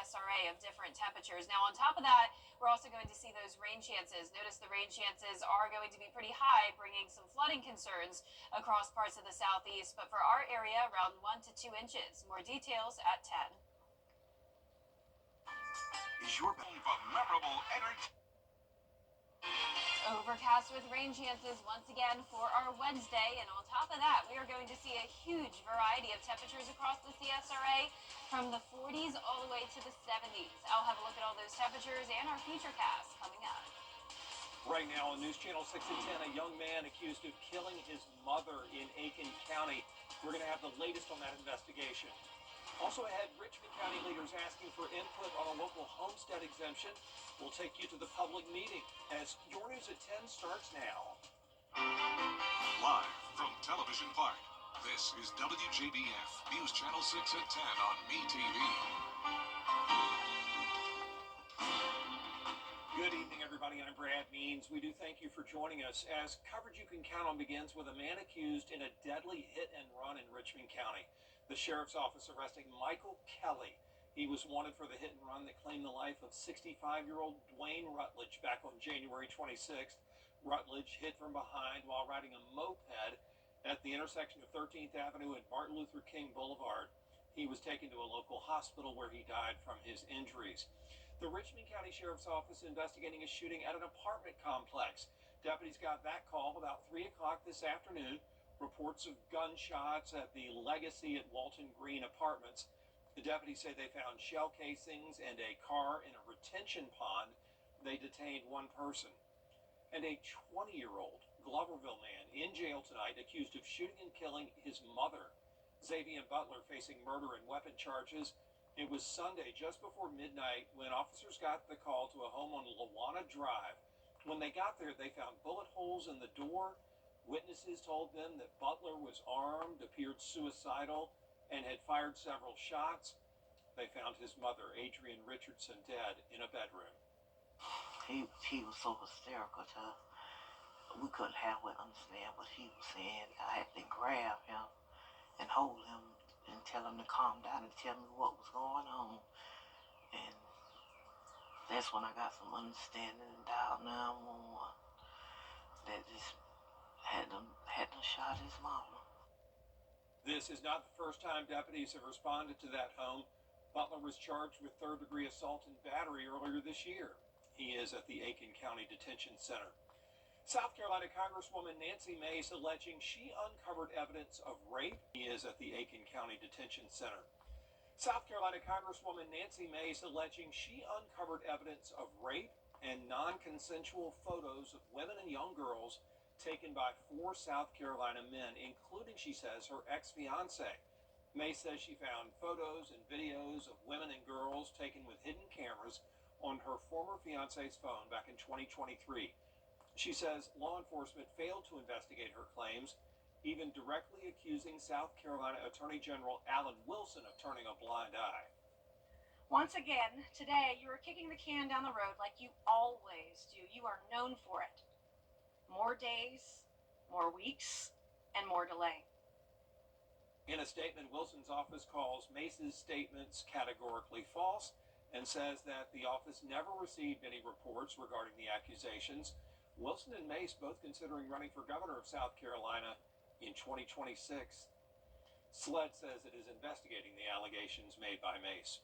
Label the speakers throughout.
Speaker 1: CSRA of different temperatures. Now, on top of that, we're also going to see those rain chances. Notice the rain chances are going to be pretty high, bringing some flooding concerns across parts of the southeast. But for our area, around 1 to 2 inches. More details at 10.
Speaker 2: Is your home for memorable energy?
Speaker 1: Overcast with rain chances once again for our Wednesday, and on top of that, we are going to see a huge variety of temperatures across the CSRA from the 40s all the way to the 70s. I'll have a look at all those temperatures and our future cast coming up.
Speaker 3: Right now on News Channel 6 at 10, a young man accused of killing his mother in Aiken County. We're going to have the latest on that investigation. Also ahead, Richmond County leaders asking for input on a local homestead exemption. We'll take you to the public meeting as Your News at 10 starts now.
Speaker 2: Live from Television Park, this is WJBF News Channel 6 at 10 on MeTV.
Speaker 3: Good evening, everybody. I'm Brad Means. We do thank you for joining us as coverage you can count on begins with a man accused in a deadly hit and run in Richmond County. The sheriff's office arresting Michael Kelly. He was wanted for the hit and run that claimed the life of 65-year-old Dwayne Rutledge back on January 26th. Rutledge hit from behind while riding a moped at the intersection of 13th Avenue and Martin Luther King Boulevard. He was taken to a local hospital where he died from his injuries. The Richmond County Sheriff's Office investigating a shooting at an apartment complex. Deputies got that call about 3 o'clock this afternoon. Reports of gunshots at the Legacy at Walton Green Apartments. The deputies say they found shell casings and a car in a retention pond. They detained one person. And a 20-year-old Gloverville man in jail tonight accused of shooting and killing his mother. Xavier Butler facing murder and weapon charges. It was Sunday just before midnight when officers got the call to a home on Lawana Drive. When they got there, they found bullet holes in the door. Witnesses told them that Butler was armed, appeared suicidal, and had fired several shots. They found his mother, Adrienne Richardson, dead in a bedroom.
Speaker 4: He was so hysterical, we couldn't halfway understand what he was saying. I had to grab him and hold him and tell him to calm down and tell me what was going on. And that's when I got some understanding and dialed 911 that this had them shot his mama.
Speaker 3: This is not the first time deputies have responded to that home. Butler was charged with third-degree assault and battery earlier this year. He is at the Aiken County Detention Center. South Carolina Congresswoman Nancy Mace alleging she uncovered evidence of rape. He is at the Aiken County Detention Center. South Carolina Congresswoman Nancy Mace alleging she uncovered evidence of rape and non-consensual photos of women and young girls taken by 4 South Carolina men, including, she says, her ex-fiance. May says she found photos and videos of women and girls taken with hidden cameras on her former fiance's phone back in 2023. She says law enforcement failed to investigate her claims, even directly accusing South Carolina Attorney General Alan Wilson of turning a blind eye.
Speaker 5: Once again, today you are kicking the can down the road like you always do. You are known for it. More days, more weeks, and more delay.
Speaker 3: In a statement, Wilson's office calls Mace's statements categorically false and says that the office never received any reports regarding the accusations. Wilson and Mace both considering running for governor of South Carolina in 2026. SLED says it is investigating the allegations made by Mace.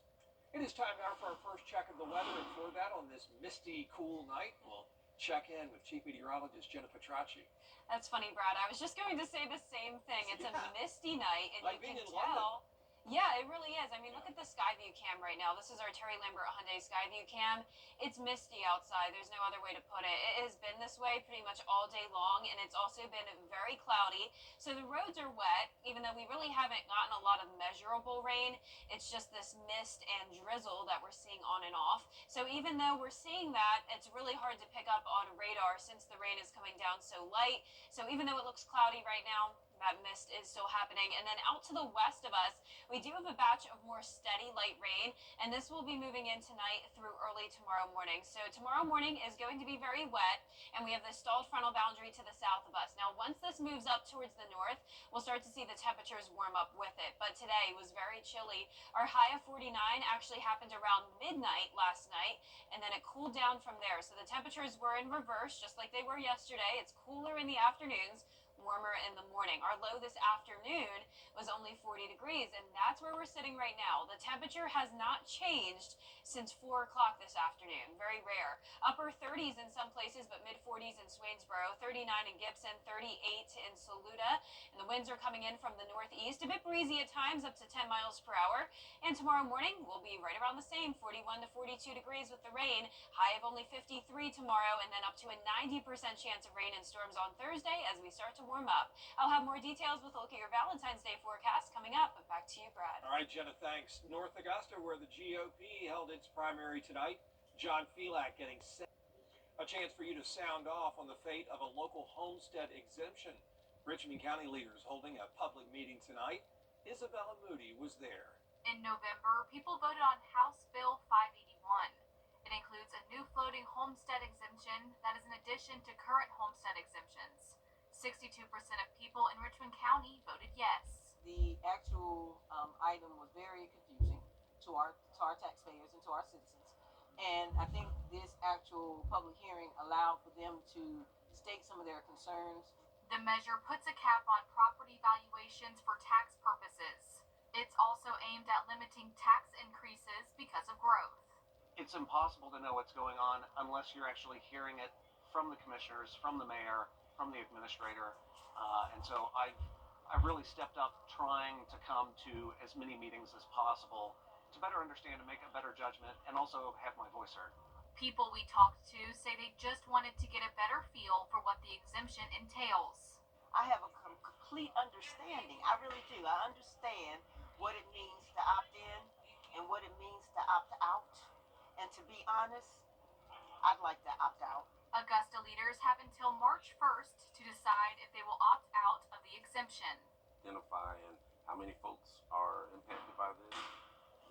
Speaker 3: It is time now for our first check of the weather, and for that, on this misty, cool night, we'll check in with Chief Meteorologist Jenna Petracci.
Speaker 1: That's funny, Brad. I was just going to say the same thing. It's a misty night, and
Speaker 3: like
Speaker 1: you can
Speaker 3: being in
Speaker 1: tell.
Speaker 3: London.
Speaker 1: Yeah, it really is. I mean, look at the Skyview cam right now. This is our Terry Lambert Hyundai Skyview cam. It's misty outside. There's no other way to put it. It has been this way pretty much all day long, and it's also been very cloudy. So the roads are wet, even though we really haven't gotten a lot of measurable rain. It's just this mist and drizzle that we're seeing on and off. So even though we're seeing that, it's really hard to pick up on radar since the rain is coming down so light. So even though it looks cloudy right now, That mist is still happening. And then out to the west of us, we do have a batch of more steady light rain, and this will be moving in tonight through early tomorrow morning. So tomorrow morning is going to be very wet, and we have this stalled frontal boundary to the south of us. Now, once this moves up towards the north, we'll start to see the temperatures warm up with it. But today was very chilly. Our high of 49 actually happened around midnight last night, and then it cooled down from there. So the temperatures were in reverse, just like they were yesterday. It's cooler in the afternoons, warmer in the morning. Our low this afternoon was only 40 degrees, and that's where we're sitting right now. The temperature has not changed since 4 o'clock this afternoon. Very rare. Upper 30s in some places, but mid 40s in Swainsboro, 39 in Gibson, 38 in Saluda, and the winds are coming in from the northeast, a bit breezy at times, up to 10 miles per hour. And tomorrow morning will be right around the same, 41 to 42 degrees with the rain, high of only 53 tomorrow, and then up to a 90% chance of rain and storms on Thursday as we start to warm up. I'll have more details with a look at your Valentine's Day forecast coming up. But back to you, Brad.
Speaker 3: All right, Jenna, thanks. North Augusta, where the GOP held its primary tonight, John Felak getting set. A chance for you to sound off on the fate of a local homestead exemption. Richmond County leaders holding a public meeting tonight. Isabella Moody was there.
Speaker 6: In November, people voted on House Bill 581. It includes a new floating homestead exemption that is in addition to current homestead exemptions. 62% of people in Richmond County voted yes.
Speaker 7: The actual item was very confusing to our taxpayers and to our citizens. And I think this actual public hearing allowed for them to state some of their concerns.
Speaker 6: The measure puts a cap on property valuations for tax purposes. It's also aimed at limiting tax increases because of growth.
Speaker 8: It's impossible to know what's going on unless you're actually hearing it from the commissioners, from the mayor, from the administrator. And so I've really stepped up trying to come to as many meetings as possible to better understand and make a better judgment and also have my voice heard.
Speaker 6: People we talked to say they just wanted to get a better feel for what the exemption entails.
Speaker 7: I have a complete understanding. I really do. I understand what it means to opt in and what it means to opt out. And to be honest, I'd like to opt out.
Speaker 6: Augusta leaders have until March 1st to decide if they will opt out of the exemption.
Speaker 9: Identifying how many folks are impacted by this,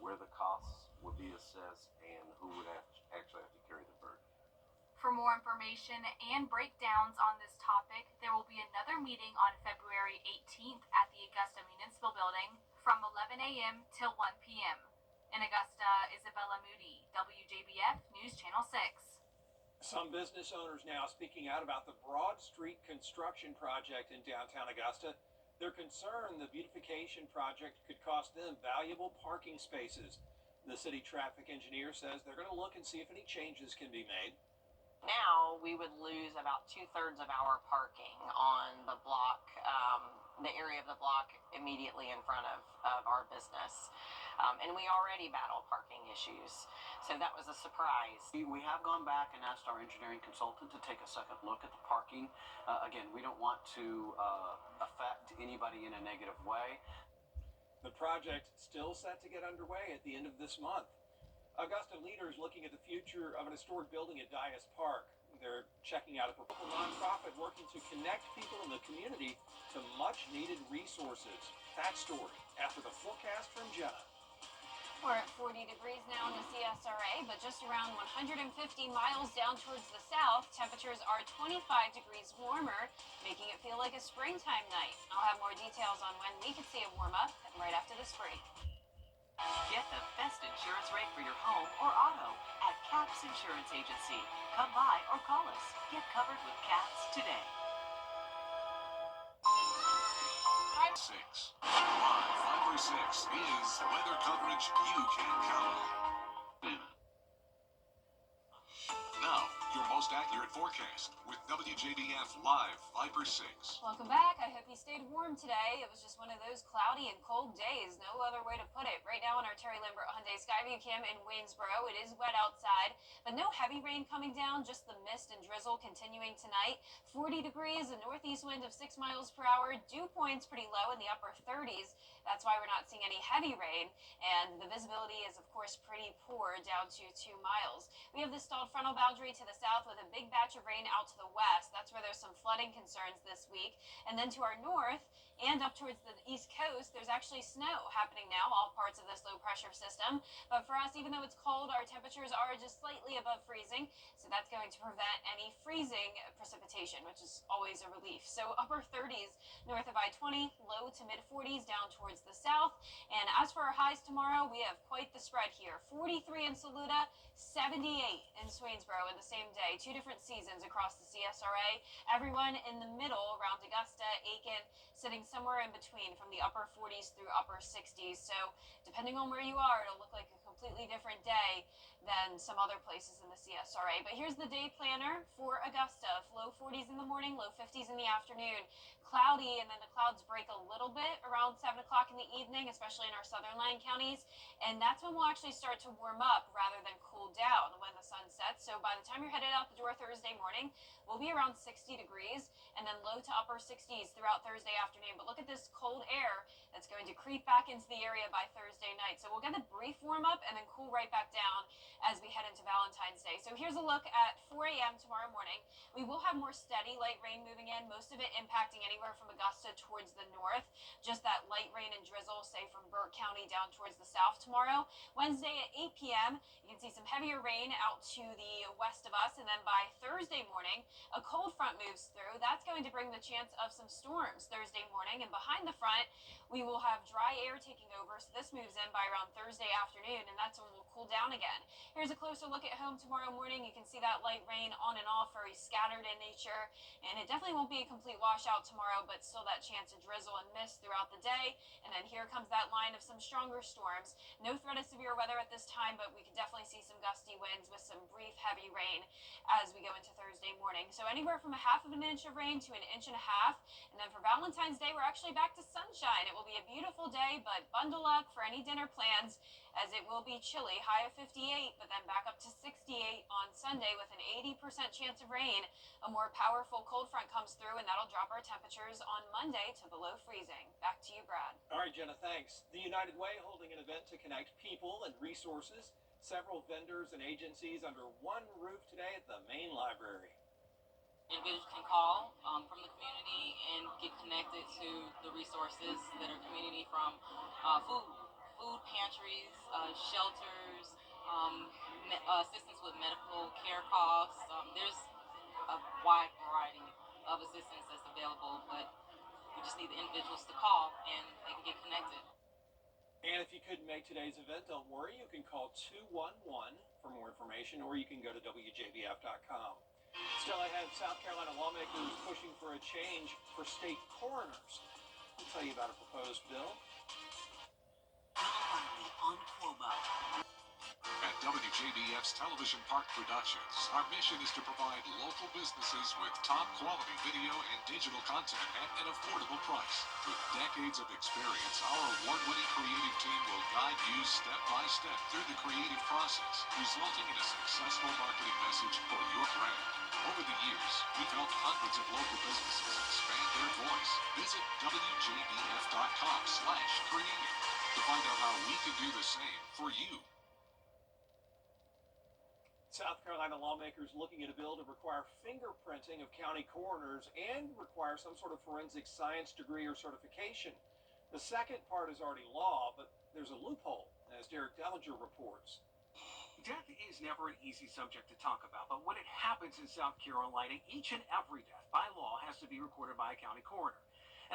Speaker 9: where the costs would be assessed, and who would actually have to carry the burden.
Speaker 6: For more information and breakdowns on this topic, there will be another meeting on February 18th at the Augusta Municipal Building from 11 a.m. till 1 p.m. In Augusta, Isabella Moody, WJBF News Channel 6.
Speaker 3: Some business owners now speaking out about the Broad Street construction project in downtown Augusta. They're concerned the beautification project could cost them valuable parking spaces. The city traffic engineer says they're going to look and see if any changes can be made.
Speaker 10: Now we would lose about 2/3 of our parking on the block, the area of the block immediately in front of our business. And we already battle parking issues. So that was a surprise.
Speaker 8: We have gone back and asked our engineering consultant to take a second look at the parking. Again, we don't want to affect anybody in a negative way.
Speaker 3: The project still set to get underway at the end of this month. Augusta leaders looking at the future of an historic building at Dias Park. They're checking out a local nonprofit working to connect people in the community to much-needed resources. That story after the forecast from Jenna.
Speaker 1: We're at 40 degrees now in the CSRA, but just around 150 miles down towards the south, temperatures are 25 degrees warmer, making it feel like a springtime night. I'll have more details on when we could see a warm-up right after this break.
Speaker 11: Get the best insurance rate for your home or auto at CAPS Insurance Agency. Come by or call us. Get covered with CAPS today.
Speaker 2: 6. Live 5/6 is weather coverage you can count on. Now, your most accurate forecast with WJBF Live 5/6.
Speaker 1: Welcome back. I hope you stayed warm today. It was just one of those cloudy and cold days. No other way to put it. Right now on our Terry Lambert Hyundai Skyview Cam in Waynesboro, it is wet outside, but no heavy rain coming down, just the mist and drizzle continuing tonight. 40 degrees, a northeast wind of 6 miles per hour. Dew points pretty low in the upper 30s. That's why we're not seeing any heavy rain, and the visibility is, of course, pretty poor, down to 2 miles. We have the stalled frontal boundary to the south with a big big batch of rain out to the west. That's where there's some flooding concerns this week. And then to our north and up towards the east coast, there's actually snow happening now, all parts of this low pressure system. But for us, even though it's cold, our temperatures are just slightly above freezing. So that's going to prevent any freezing precipitation, which is always a relief. So upper 30s north of I-20, low to mid 40s down towards the south. And as for our highs tomorrow, we have quite the spread here. 43 in Saluda, 78 in Swainsboro in the same day. Two different seasons across the CSRA. Everyone in the middle around Augusta, Aiken, sitting somewhere in between from the upper 40s through upper 60s. So depending on where you are, it'll look like a completely different day than some other places in the CSRA. But here's the day planner for Augusta. Low 40s in the morning, low 50s in the afternoon. Cloudy, and then the clouds break a little bit around 7 o'clock in the evening, especially in our southern line counties. And that's when we'll actually start to warm up rather than cool down when the sun sets. So by the time you're headed out the door Thursday morning, we'll be around 60 degrees and then low to upper 60s throughout Thursday afternoon. But look at this cold air that's going to creep back into the area by Thursday night. So we'll get a brief warm up and then cool right back down as we head into Valentine's Day. So here's a look at 4 a.m. tomorrow morning. We will have more steady light rain moving in, most of it impacting anywhere from Augusta towards the north. Just that light rain and drizzle, say from Burke County down towards the south tomorrow. Wednesday at 8 p.m., you can see some heavier rain out to the west of us. And then by Thursday morning, a cold front moves through. That's going to bring the chance of some storms Thursday morning. And behind the front, we will have dry air taking over. So this moves in by around Thursday afternoon, and that's when we'll cool down again. Here's a closer look at home tomorrow morning. You can see that light rain on and off, very scattered in nature. And it definitely won't be a complete washout tomorrow, but still that chance of drizzle and mist throughout the day. And then here comes that line of some stronger storms. No threat of severe weather at this time, but we can definitely see some gusty winds with some brief heavy rain as we go into Thursday morning. So anywhere from a half of an inch of rain to an inch and a half. And then for Valentine's Day, we're actually back to sunshine. It will be a beautiful day, but bundle up for any dinner plans as it will be chilly, high of 58, but then back up to 68 on Sunday with an 80% chance of rain. A more powerful cold front comes through, and that'll drop our temperatures on Monday to below freezing. Back to you, Brad.
Speaker 3: All right, Jenna, thanks. The United Way holding an event to connect people and resources. Several vendors and agencies under one roof today at the main library.
Speaker 12: Individuals can call from the community and get connected to the resources that are community from food pantries, shelters, assistance with medical care costs. There's a wide variety of assistance that's available, but we just need the individuals to call and they can get connected.
Speaker 3: And if you couldn't make today's event, don't worry. You can call 211 for more information, or you can go to WJBF.com. Still, I have South Carolina lawmakers pushing for a change for state coroners. I'll tell you about a proposed bill.
Speaker 11: On Cuomo.
Speaker 2: At WJBF's Television Park Productions, our mission is to provide local businesses with top quality video and digital content at an affordable price. With decades of experience, our award-winning creative team will guide you step by step through the creative process, resulting in a successful marketing message for your brand. Over the years, we've helped hundreds of local businesses expand their voice. Visit WJBF.com/creative to find out how we can do the same for you.
Speaker 3: South Carolina lawmakers looking at a bill to require fingerprinting of county coroners and require some sort of forensic science degree or certification. The second part is already law, but there's a loophole, as Derek Dellinger reports.
Speaker 13: Death is never an easy subject to talk about, but when it happens in South Carolina, each and every death by law has to be recorded by a county coroner.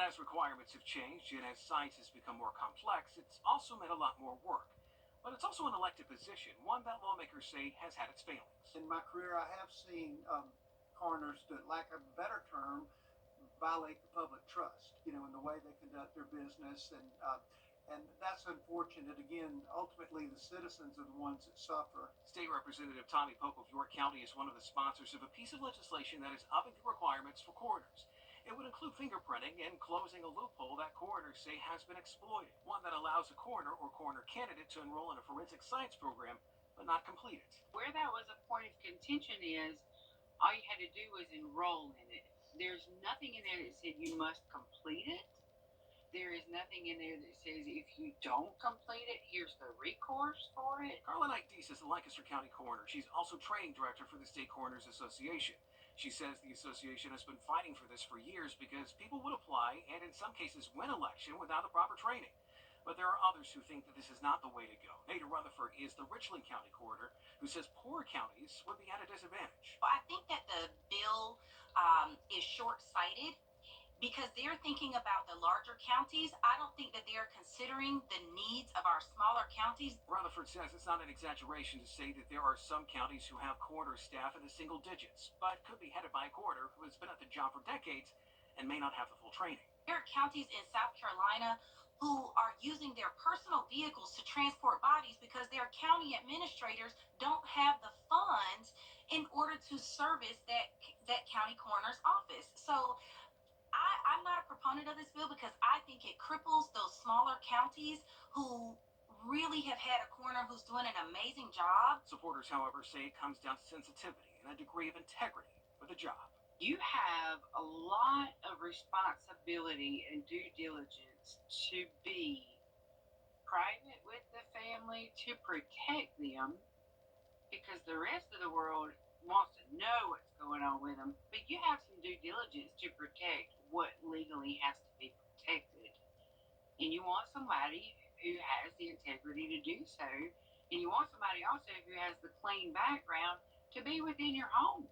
Speaker 13: And as requirements have changed and as science has become more complex, it's also meant a lot more work. But it's also an elected position, one that lawmakers say has had its failings.
Speaker 14: In my career, I have seen coroners, to lack of a better term, violate the public trust, in the way they conduct their business. And that's unfortunate. Again, ultimately, the citizens are the ones that suffer.
Speaker 13: State Representative Tommy Pope of York County is one of the sponsors of a piece of legislation that is upping the requirements for coroners. It would include fingerprinting and closing a loophole that coroners say has been exploited, one that allows a coroner or coroner candidate to enroll in a forensic science program but not complete it.
Speaker 15: Where that was a point of contention is all you had to do was enroll in it. There's nothing in there that said you must complete it. there is nothing in there that says if you don't complete it, here's the recourse for it.
Speaker 13: Carla Knight Deese is the Lancaster County Coroner. She's also training director for the State Coroners Association. She says the association has been fighting for this for years because people would apply and in some cases win election without the proper training. But there are others who think that this is not the way to go. Nada Rutherford is the Richland County Coroner who says poor counties would be at a disadvantage.
Speaker 16: I think that the bill is short-sighted because they're thinking about the larger counties. I don't think that they're considering the needs of our smaller counties.
Speaker 13: Rutherford says it's not an exaggeration to say that there are some counties who have coroner staff in the single digits, but could be headed by a coroner who has been at the job for decades and may not have the full training.
Speaker 16: There are counties in South Carolina who are using their personal vehicles to transport bodies because their county administrators don't have the funds in order to service that county coroner's office. So I'm not a proponent of this bill because I think it cripples those smaller counties who really have had a coroner who's doing an amazing job.
Speaker 13: Supporters, however, say it comes down to sensitivity and a degree of integrity for the job.
Speaker 15: You have a lot of responsibility and due diligence to be private with the family, to protect them, because the rest of the world wants to know what's going on with them. But you have some due diligence to protect what legally has to be protected. And you want somebody who has the integrity to do so. And you want somebody also who has the clean background to be within your home.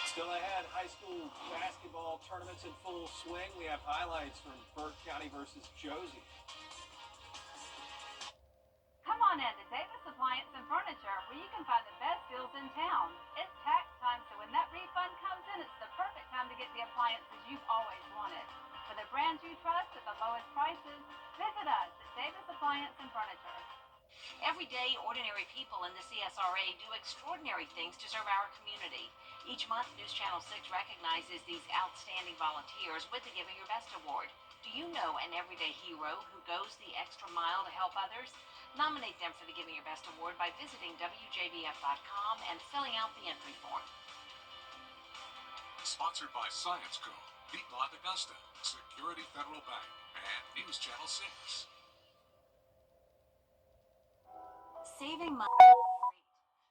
Speaker 3: Still ahead, high school basketball tournaments in full swing. We have highlights from Burke County versus Josie.
Speaker 17: Come on in to Davis Appliance and Furniture, where you can find the best deals in town. It's tax time, so when that refund comes in, it's the perfect time to get the appliances you've always wanted. For the brands you trust at the lowest prices, visit us at Davis Appliance and Furniture.
Speaker 16: Every day, ordinary people in the CSRA do extraordinary things to serve our community. Each month, News Channel 6 recognizes these outstanding volunteers with the Giving Your Best Award. Do you know an everyday hero who goes the extra mile to help others? Nominate them for the Giving Your Best Award by visiting WJBF.com and filling out the entry form.
Speaker 2: Sponsored by Science Co., Feedlot Augusta, Security Federal Bank, and News Channel 6.
Speaker 16: Saving money is great.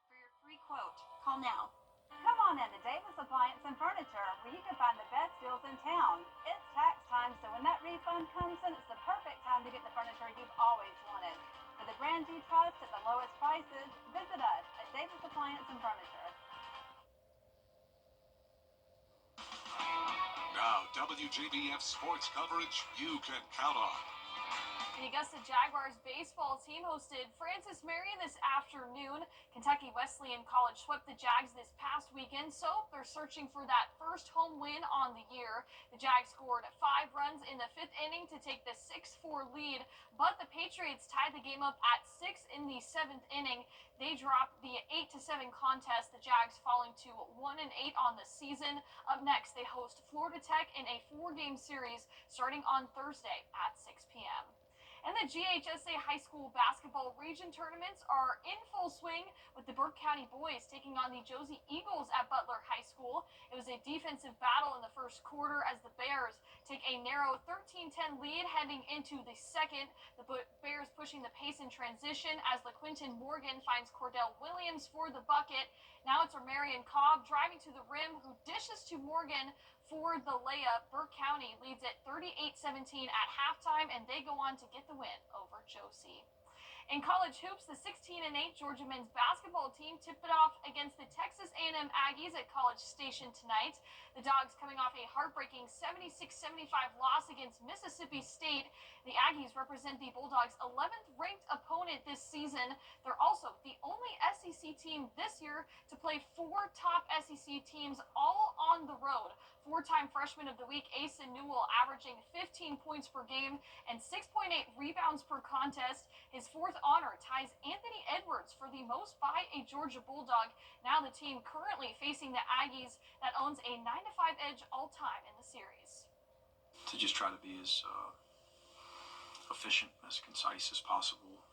Speaker 16: For your free quote, call now.
Speaker 17: Come on in to Davis Appliance and Furniture, where you can find the best deals in town. It's tax time, so when that refund comes in, it's the perfect time to get the furniture you've always wanted. For the brands you trust at the lowest prices, visit us at Davis Appliance and Furniture.
Speaker 2: Now, WJBF sports coverage you can count on.
Speaker 1: The Augusta Jaguars baseball team hosted Francis Marion this afternoon. Kentucky Wesleyan College swept the Jags this past weekend, so they're searching for that first home win on the year. The Jags scored 5 runs in the 5th inning to take the 6-4 lead, but the Patriots tied the game up at 6 in the 7th inning. They dropped the 8-7 contest, the Jags falling to 1-8 on the season. Up next, they host Florida Tech in a 4-game series starting on Thursday at 6 p.m. And the GHSA High School Basketball Region Tournaments are in full swing with the Burke County boys taking on the Josie Eagles at Butler High School. It was a defensive battle in the first quarter as the Bears take a narrow 13-10 lead heading into the second. The Bears pushing the pace in transition as LaQuinton Morgan finds Cordell Williams for the bucket. Now it's Marion Cobb driving to the rim who dishes to Morgan for the layup. Burke County leads at 38-17 at halftime, and they go on to get the win over Josie. In college hoops, the 16-8 Georgia men's basketball team tipped it off against the Texas A&M Aggies at College Station tonight. The Dogs coming off a heartbreaking 76-75 loss against Mississippi State. The Aggies represent the Bulldogs' 11th ranked opponent this season. They're also the only SEC team this year to play 4 top SEC teams all on the road. 4-time Freshman of the Week Asen Newell averaging 15 points per game and 6.8 rebounds per contest. His 4th honor ties Anthony Edwards for the most by a Georgia Bulldog. Now the team currently facing the Aggies that owns a 9-5 edge all-time in the series.
Speaker 18: To just try to be as efficient, as concise as possible.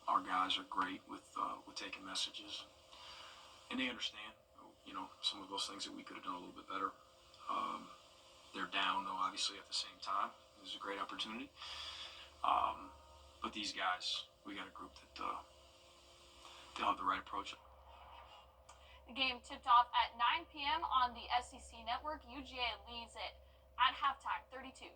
Speaker 18: Our guys are great with taking messages, and they understand, some of those things that we could have done a little bit better. They're down, though, obviously, at the same time. It was a great opportunity. But these guys, we got a group that they'll have the right approach.
Speaker 1: The game tipped off at 9 p.m. on the SEC network. UGA leads it at halftime, 32-23.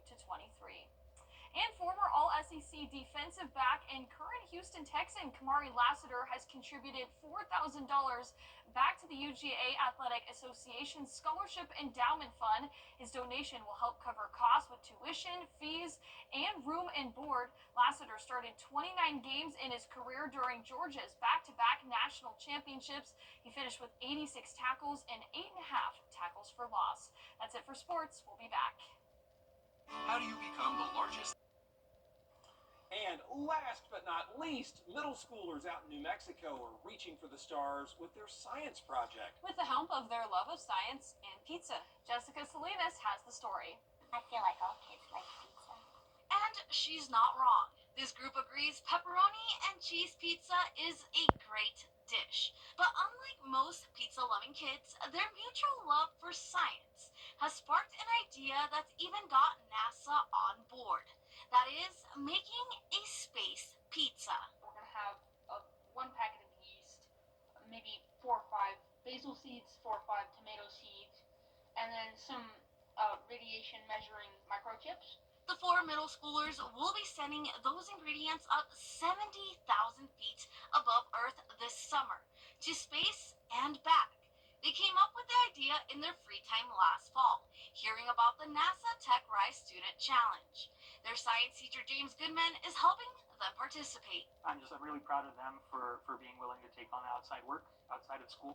Speaker 1: And former All-SEC defensive back and current Houston Texan Kamari Lassiter has contributed $4,000 back to the UGA Athletic Association's Scholarship Endowment Fund. His donation will help cover costs with tuition, fees, and room and board. Lassiter started 29 games in his career during Georgia's back-to-back national championships. He finished with 86 tackles and 8.5 tackles for loss. That's it for sports. We'll be back.
Speaker 2: How do you become the largest?
Speaker 3: And last but not least, middle schoolers out in New Mexico are reaching for the stars with their science project.
Speaker 1: With the help of their love of science and pizza. Jessica Salinas has the story.
Speaker 19: I feel like all kids like pizza.
Speaker 6: And she's not wrong. This group agrees pepperoni and cheese pizza is a great dish. But unlike most pizza-loving kids, their mutual love for science has sparked an idea that's even got NASA on board. That is, making a space pizza.
Speaker 20: We're going to have one packet of yeast, maybe 4 or 5 basil seeds, 4 or 5 tomato seeds, and then some radiation measuring microchips.
Speaker 6: The 4 middle schoolers will be sending those ingredients up 70,000 feet above Earth this summer to space and back. They came up with the idea in their free time last fall, hearing about the NASA Tech Rise Student Challenge. Their science teacher, James Goodman, is helping them participate.
Speaker 21: I'm really proud of them for being willing to take on outside work outside of school.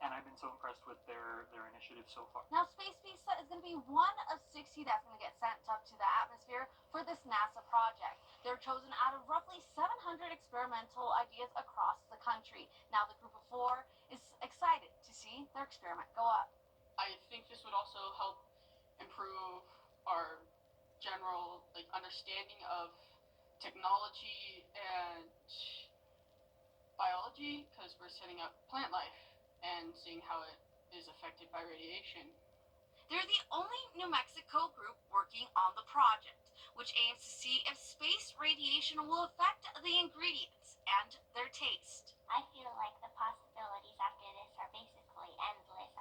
Speaker 21: And I've been so impressed with their initiative so far.
Speaker 6: Now, Space Pizza is going to be one of 60 that's going to get sent up to the atmosphere for this NASA project. They're chosen out of roughly 700 experimental ideas across the country. Now, the group of 4 is excited to see their experiment go up.
Speaker 12: I think this would also help improve our general understanding of technology and biology, because we're setting up plant life and seeing how it is affected by radiation.
Speaker 6: They're the only New Mexico group working on the project, which aims to see if space radiation will affect the ingredients and their taste.
Speaker 19: I feel like the possibilities after this are basically endless.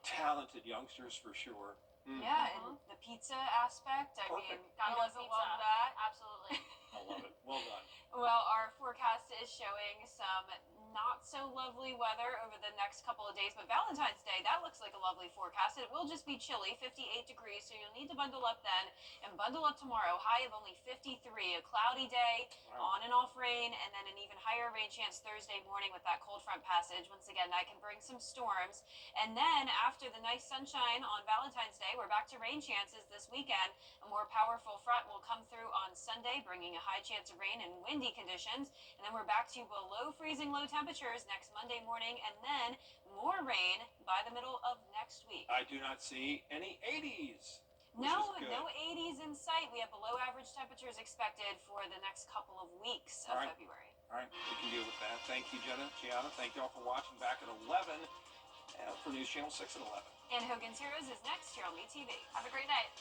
Speaker 3: Talented youngsters for sure.
Speaker 1: Yeah, and the pizza aspect, I mean,
Speaker 3: Gotta
Speaker 1: who
Speaker 3: love
Speaker 1: doesn't
Speaker 3: pizza.
Speaker 1: love that? Absolutely.
Speaker 3: I love it. Well done.
Speaker 1: Well, our forecast is showing some not so lovely weather over the next couple of days, but Valentine's Day, that looks like a lovely forecast. It will just be chilly, 58 degrees, so you'll need to bundle up then, and bundle up tomorrow. High of only 53, a cloudy day, on and off rain, and then an even higher rain chance Thursday morning with that cold front passage. Once again, that can bring some storms. And then after the nice sunshine on Valentine's Day, we're back to rain chances this weekend. A more powerful front will come through on Sunday, bringing a high chance of rain and windy conditions. And then we're back to below freezing low temperatures next Monday morning, and then more rain by the middle of next week.
Speaker 3: I do not see any 80s.
Speaker 1: No 80s in sight. We have below average temperatures expected for the next couple of weeks of February.
Speaker 3: All right, we can deal with that. Thank you, Gianna. Thank you all for watching. Back at 11 for News Channel 6 at 11.
Speaker 1: And Hogan's Heroes is next here on WTV. Have a great night.